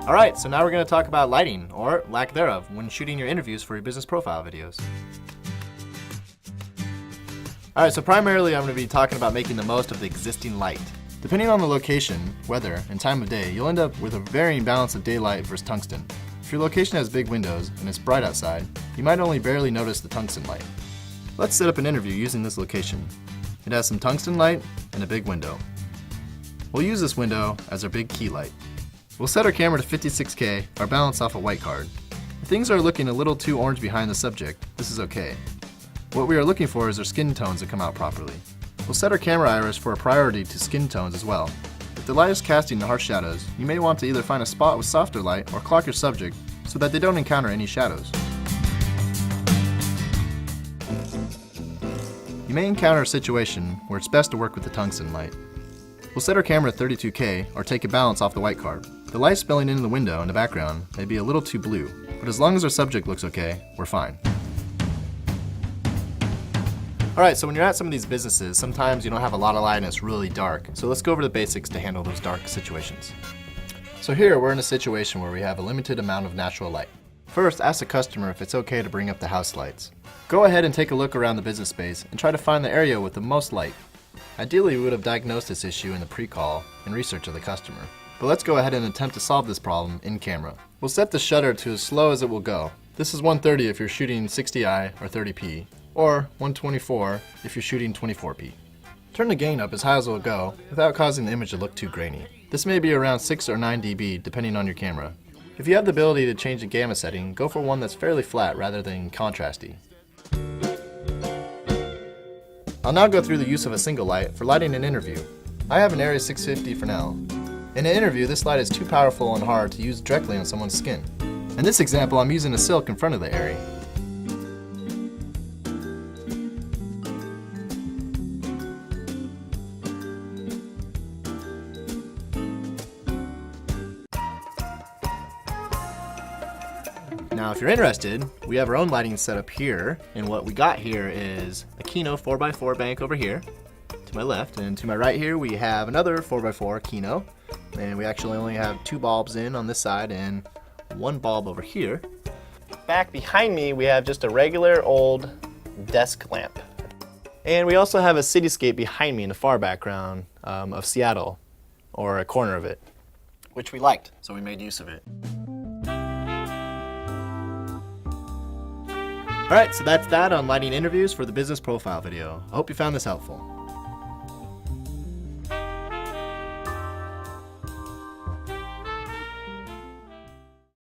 Alright, so now we're going to talk about lighting, or lack thereof, when shooting your interviews for your business profile videos. Alright, so primarily I'm going to be talking about making the most of the existing light. Depending on the location, weather, and time of day, you'll end up with a varying balance of daylight versus tungsten. If your location has big windows and it's bright outside, you might only barely notice the tungsten light. Let's set up an interview using this location. It has some tungsten light and a big window. We'll use this window as our big key light. We'll set our camera to 56K, our balance off a white card. If things are looking a little too orange behind the subject, this is okay. What we are looking for is our skin tones to come out properly. We'll set our camera iris for a priority to skin tones as well. If the light is casting the harsh shadows, you may want to either find a spot with softer light or clock your subject so that they don't encounter any shadows. You may encounter a situation where it's best to work with the tungsten light. We'll set our camera at 32K or take a balance off the white card. The light spilling into the window in the background may be a little too blue, but as long as our subject looks okay, we're fine. Alright, so when you're at some of these businesses, sometimes you don't have a lot of light and it's really dark. So let's go over the basics to handle those dark situations. So here we're in a situation where we have a limited amount of natural light. First, ask the customer if it's okay to bring up the house lights. Go ahead and take a look around the business space and try to find the area with the most light. Ideally, we would have diagnosed this issue in the pre-call and research of the customer. But let's go ahead and attempt to solve this problem in camera. We'll set the shutter to as slow as it will go. This is 130 if you're shooting 60i or 30p, or 124 if you're shooting 24p. Turn the gain up as high as it will go without causing the image to look too grainy. This may be around 6 or 9 dB depending on your camera. If you have the ability to change the gamma setting, go for one that's fairly flat rather than contrasty. I'll now go through the use of a single light for lighting an interview. I have an Area 650 for now. In an interview, this light is too powerful and hard to use directly on someone's skin. In this example, I'm using a silk in front of the area. Now, if you're interested, we have our own lighting set up here, and what we got here is a Kino 4x4 bank over here to my left, and to my right here we have another 4x4 Kino, and we actually only have 2 bulbs in on this side and 1 bulb over here. Back behind me we have just a regular old desk lamp, and we also have a cityscape behind me in the far background of Seattle, or a corner of it, which we liked, so we made use of it. Alright, so that's that on lighting interviews for the business profile video. I hope you found this helpful.